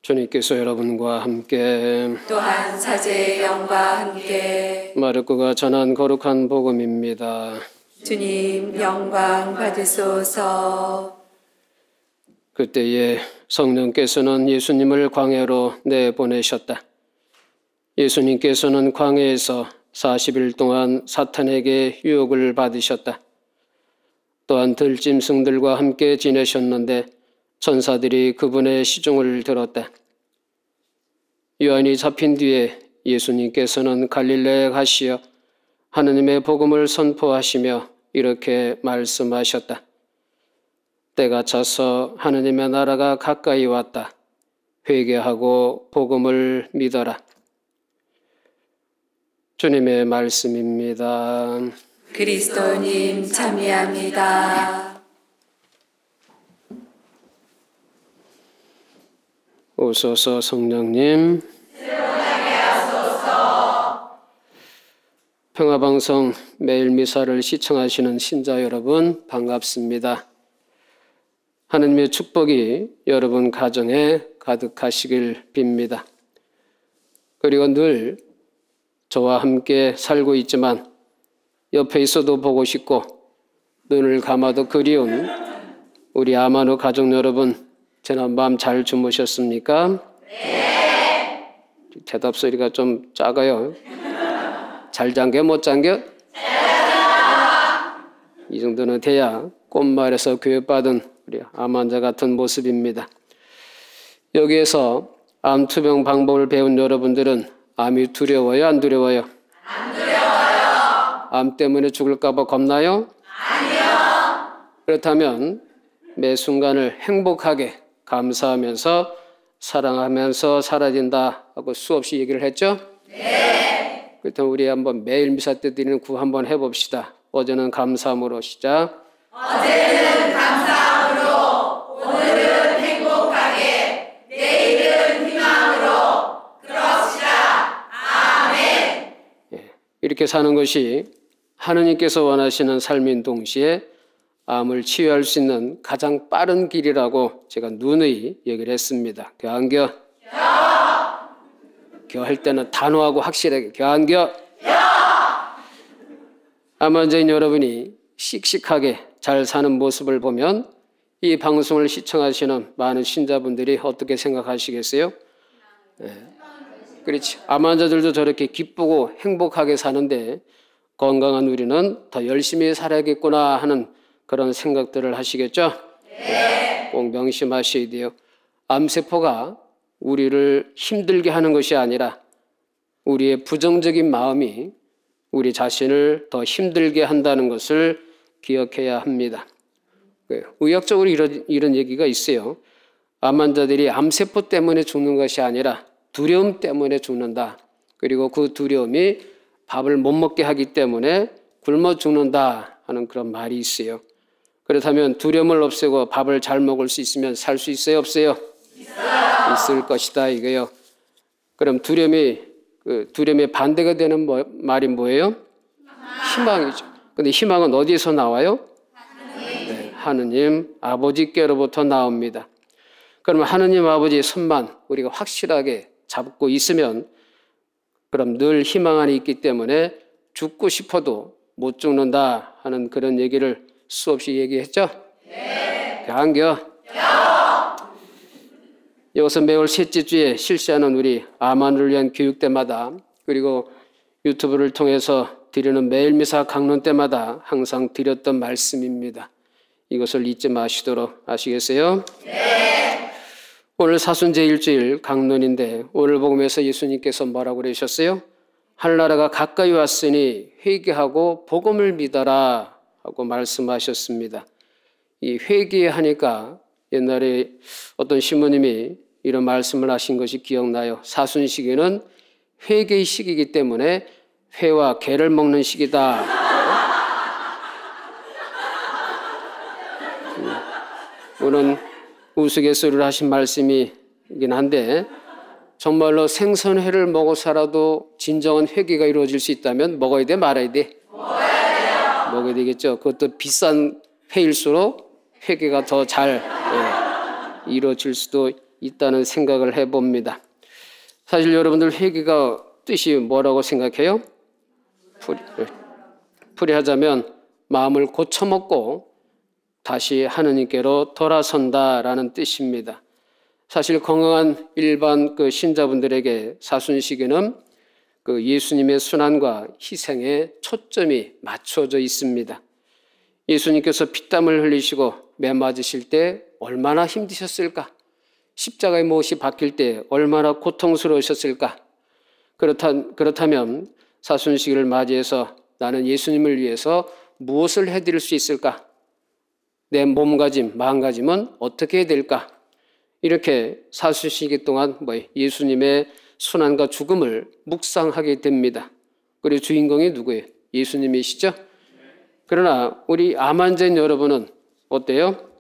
주님께서 여러분과 함께 또한 사제의 영과 함께 마르코가 전한 거룩한 복음입니다. 주님 영광 받으소서. 그때에 성령께서는 예수님을 광야로 내보내셨다. 예수님께서는 광야에서 40일 동안 사탄에게 유혹을 받으셨다. 또한 들짐승들과 함께 지내셨는데 천사들이 그분의 시중을 들었다. 요한이 잡힌 뒤에 예수님께서는 갈릴레에 가시어 하느님의 복음을 선포하시며 이렇게 말씀하셨다. 때가 차서 하느님의 나라가 가까이 왔다. 회개하고 복음을 믿어라. 주님의 말씀입니다. 그리스도님 참여합니다. 오소서 성령님. 평화방송 매일 미사를 시청하시는 신자 여러분 반갑습니다. 하느님의 축복이 여러분 가정에 가득하시길 빕니다. 그리고 늘 저와 함께 살고 있지만 옆에 있어도 보고 싶고 눈을 감아도 그리운 우리 아마누 가족 여러분, 지난밤 잘 주무셨습니까? 네. 대답 소리가 좀 작아요. 잘 잠겨 못 잠겨? 이 정도는 돼야 꽃말에서 교육받은 우리 암 환자 같은 모습입니다. 여기에서 암 투병 방법을 배운 여러분들은 암이 두려워요? 안 두려워요? 안 두려워요. 암 때문에 죽을까 봐 겁나요? 아니요. 그렇다면 매 순간을 행복하게 감사하면서 사랑하면서 살아야 하고 수없이 얘기를 했죠? 네. 그렇다면 우리 한번 매일 미사 때 드리는 구 한번 해봅시다. 어제는 감사함으로 시작. 어제는 감사함으로, 오늘은 행복하게, 내일은 희망으로 그럽시다. 아멘. 이렇게 사는 것이 하느님께서 원하시는 삶인 동시에 암을 치유할 수 있는 가장 빠른 길이라고 제가 누누이 얘기를 했습니다. 겨안겨. 겨 할 때는 단호하고 확실하게 겨안겨. 암 환자인 여러분이 씩씩하게 잘 사는 모습을 보면 이 방송을 시청하시는 많은 신자분들이 어떻게 생각하시겠어요? 그렇지. 암 환자들도 저렇게 기쁘고 행복하게 사는데 건강한 우리는 더 열심히 살아야겠구나 하는 그런 생각들을 하시겠죠? 네. 꼭 명심하셔야 돼요. 암세포가 우리를 힘들게 하는 것이 아니라 우리의 부정적인 마음이 우리 자신을 더 힘들게 한다는 것을 기억해야 합니다. 의학적으로 이런 얘기가 있어요. 암 환자들이 암세포 때문에 죽는 것이 아니라 두려움 때문에 죽는다. 그리고 그 두려움이 밥을 못 먹게 하기 때문에 굶어 죽는다 하는 그런 말이 있어요. 그렇다면 두려움을 없애고 밥을 잘 먹을 수 있으면 살 수 있어요? 없어요? 있을 것이다 이거요. 그럼 두려움의 반대가 되는 말이 뭐예요? 희망이죠. 근데 희망은 어디에서 나와요? 네, 하느님 아버지께로부터 나옵니다. 그러면 하느님 아버지의 손만 우리가 확실하게 잡고 있으면 그럼 늘 희망 안에 있기 때문에 죽고 싶어도 못 죽는다 하는 그런 얘기를 수없이 얘기했죠? 네. 안겨. 여기서 매월 셋째 주에 실시하는 우리 암환을 위한 교육 때마다 그리고 유튜브를 통해서 드리는 매일 미사 강론 때마다 항상 드렸던 말씀입니다. 이것을 잊지 마시도록 아시겠어요? 네. 오늘 사순제 일주일 강론인데 오늘 복음에서 예수님께서 뭐라고 그러셨어요? 하늘나라가 가까이 왔으니 회개하고 복음을 믿어라 하고 말씀하셨습니다. 이 회개하니까 옛날에 어떤 신부님이 이런 말씀을 하신 것이 기억나요. 사순시기는 회개의 시기이기 때문에 회와 개를 먹는 시기다. 오늘 우스갯소리를 하신 말씀이긴 한데 정말로 생선회를 먹어서라도 진정한 회개가 이루어질 수 있다면 먹어야 돼 말아야 돼? 먹어야 되겠죠. 그것도 비싼 회일수록 회개가 더 잘 이루어질 수도 있다는 생각을 해봅니다. 사실 여러분들 회개가 뜻이 뭐라고 생각해요? 풀이하자면 마음을 고쳐먹고 다시 하느님께로 돌아선다라는 뜻입니다. 사실 건강한 일반 신자분들에게 사순시계는 예수님의 순환과 희생에 초점이 맞춰져 있습니다. 예수님께서 피땀을 흘리시고 매 맞으실 때 얼마나 힘드셨을까? 십자가의 못이 박힐 때 얼마나 고통스러우셨을까? 그렇다면 사순시기를 맞이해서 나는 예수님을 위해서 무엇을 해드릴 수 있을까? 내 몸가짐, 마음가짐은 어떻게 해야 될까? 이렇게 사순시기 동안 예수님의 순환과 죽음을 묵상하게 됩니다. 그리고 주인공이 누구예요? 예수님이시죠? 그러나 우리 암 환자인 여러분은 어때요?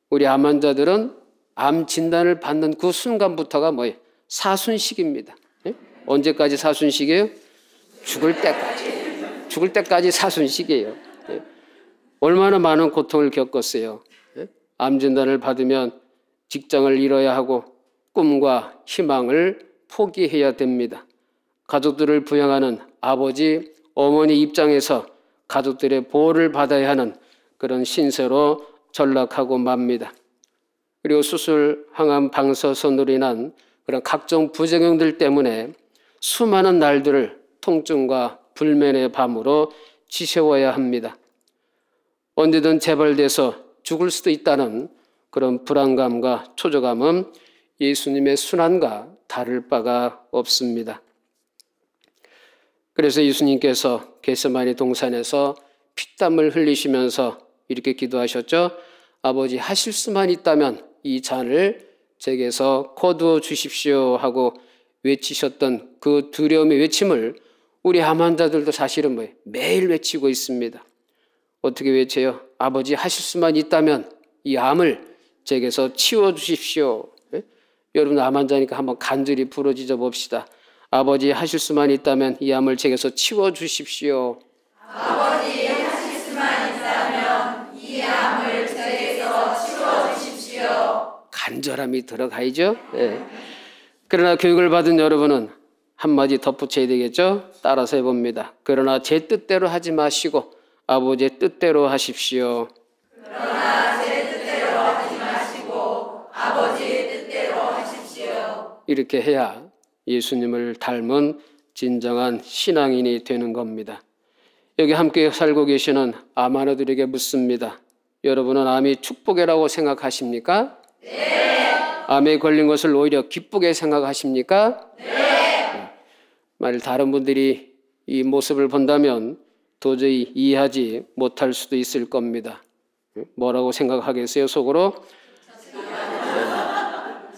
우리 암 환자들은 암 진단을 받는 그 순간부터가 사순시기입니다. 예? 언제까지 사순시기예요? 죽을 때까지. 죽을 때까지 사순시기예요. 예? 얼마나 많은 고통을 겪었어요. 예? 암 진단을 받으면 직장을 잃어야 하고 꿈과 희망을 포기해야 됩니다. 가족들을 부양하는 아버지, 어머니 입장에서 가족들의 보호를 받아야 하는 그런 신세로 전락하고 맙니다. 그리고 수술, 항암, 방사선으로 인한 그런 각종 부작용들 때문에 수많은 날들을 통증과 불면의 밤으로 지새워야 합니다. 언제든 재발돼서 죽을 수도 있다는 그런 불안감과 초조감은 예수님의 순환과 다를 바가 없습니다. 그래서 예수님께서 겟세마네 동산에서 피땀을 흘리시면서 이렇게 기도하셨죠. 아버지, 하실 수만 있다면 이 잔을 제게서 거두어 주십시오 하고 외치셨던 그 두려움의 외침을 우리 암 환자들도 사실은 매일 외치고 있습니다. 어떻게 외쳐요? 아버지, 하실 수만 있다면 이 암을 제게서 치워주십시오. 예? 여러분 암 환자니까 한번 간절히 부르짖어 봅시다. 아버지, 하실 수만 있다면 이 암을 제게서 치워주십시오. 아버지, 하실 수만 있다면 이 암을 제게서 치워주십시오. 간절함이 들어가야죠. 예. 그러나 교육을 받은 여러분은 한마디 덧붙여야 되겠죠? 따라서 해봅니다. 그러나 제 뜻대로 하지 마시고 아버지의 뜻대로 하십시오. 그러나 제 뜻대로 하지 마시고 아버지의 뜻대로 하십시오. 이렇게 해야 예수님을 닮은 진정한 신앙인이 되는 겁니다. 여기 함께 살고 계시는 암 환자들에게 묻습니다. 여러분은 암이 축복이라고 생각하십니까? 네. 암에 걸린 것을 오히려 기쁘게 생각하십니까? 네. 만일 다른 분들이 이 모습을 본다면 도저히 이해하지 못할 수도 있을 겁니다. 뭐라고 생각하겠어요, 속으로?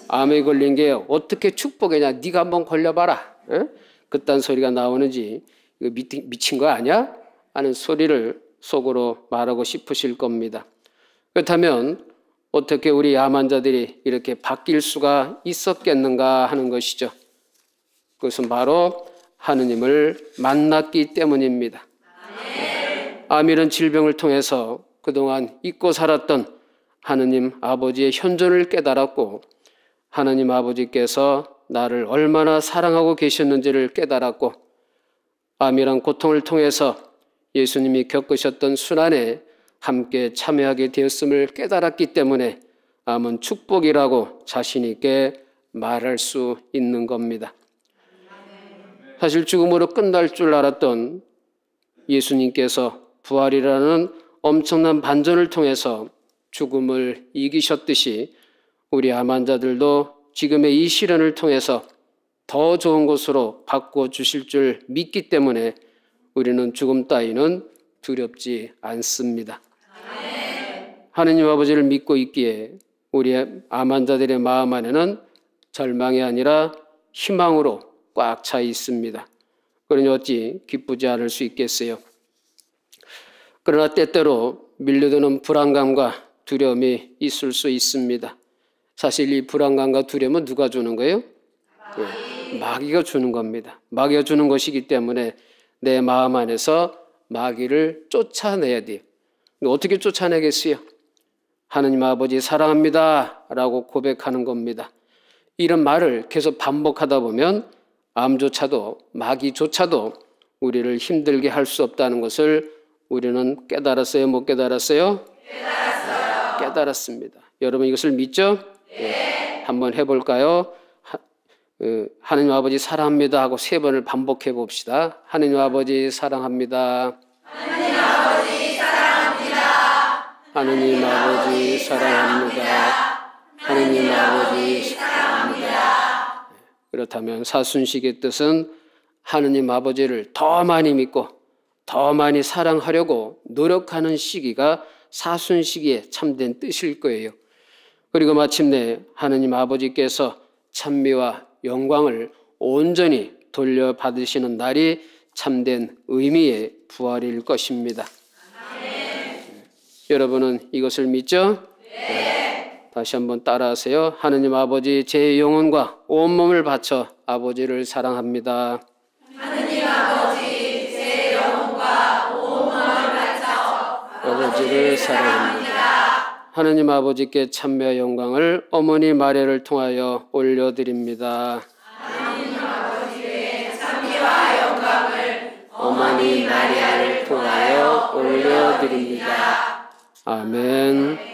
암에 걸린 게 어떻게 축복이냐? 네가 한번 걸려봐라. 그딴 소리가 나오는지 이거 미친 거 아니야? 하는 소리를 속으로 말하고 싶으실 겁니다. 그렇다면 어떻게 우리 암 환자들이 이렇게 바뀔 수가 있었겠는가 하는 것이죠. 그것은 바로 하느님을 만났기 때문입니다. 암이라는 질병을 통해서 그동안 잊고 살았던 하느님 아버지의 현존을 깨달았고 하느님 아버지께서 나를 얼마나 사랑하고 계셨는지를 깨달았고 암이란 고통을 통해서 예수님이 겪으셨던 순환에 함께 참여하게 되었음을 깨달았기 때문에 암은 축복이라고 자신 있게 말할 수 있는 겁니다. 사실 죽음으로 끝날 줄 알았던 예수님께서 부활이라는 엄청난 반전을 통해서 죽음을 이기셨듯이 우리 암 환자들도 지금의 이 시련을 통해서 더 좋은 곳으로 바꿔주실 줄 믿기 때문에 우리는 죽음 따위는 두렵지 않습니다. 하느님 아버지를 믿고 있기에 우리 암 환자들의 마음 안에는 절망이 아니라 희망으로 꽉 차 있습니다. 그러니 어찌 기쁘지 않을 수 있겠어요? 그러나 때때로 밀려드는 불안감과 두려움이 있을 수 있습니다. 사실 이 불안감과 두려움은 누가 주는 거예요? 마귀가 주는 겁니다. 마귀가 주는 것이기 때문에 내 마음 안에서 마귀를 쫓아내야 돼요. 어떻게 쫓아내겠어요? 하느님 아버지 사랑합니다 라고 고백하는 겁니다. 이런 말을 계속 반복하다 보면 암조차도 마귀조차도 우리를 힘들게 할 수 없다는 것을 우리는 깨달았어요? 못 깨달았어요? 깨달았어요. 깨달았습니다. 여러분 이것을 믿죠? 네. 한번 해볼까요? 하느님 아버지 사랑합니다 하고 3번을 반복해 봅시다. 하느님 아버지 사랑합니다. 하느님 아버지 사랑합니다. 하느님 아버지 사랑합니다. 하느님 아버지 사랑합니다. 그렇다면 사순식의 뜻은 하느님 아버지를 더 많이 믿고 더 많이 사랑하려고 노력하는 시기가 사순시기의 참된 뜻일 거예요. 그리고 마침내 하느님 아버지께서 찬미와 영광을 온전히 돌려받으시는 날이 참된 의미의 부활일 것입니다. 여러분은 이것을 믿죠? 네. 다시 한번 따라하세요. 하느님 아버지 제 영혼과 온몸을 바쳐 아버지를 사랑합니다. 하느님 아버지 제 영혼과 온몸을 바쳐 아버지를 사랑합니다. 하느님 아버지께 찬미와 영광을 어머니 마리아를 통하여 올려드립니다. 하느님 아버지의 찬미와 영광을 어머니 마리아를 통하여 올려드립니다. 아멘.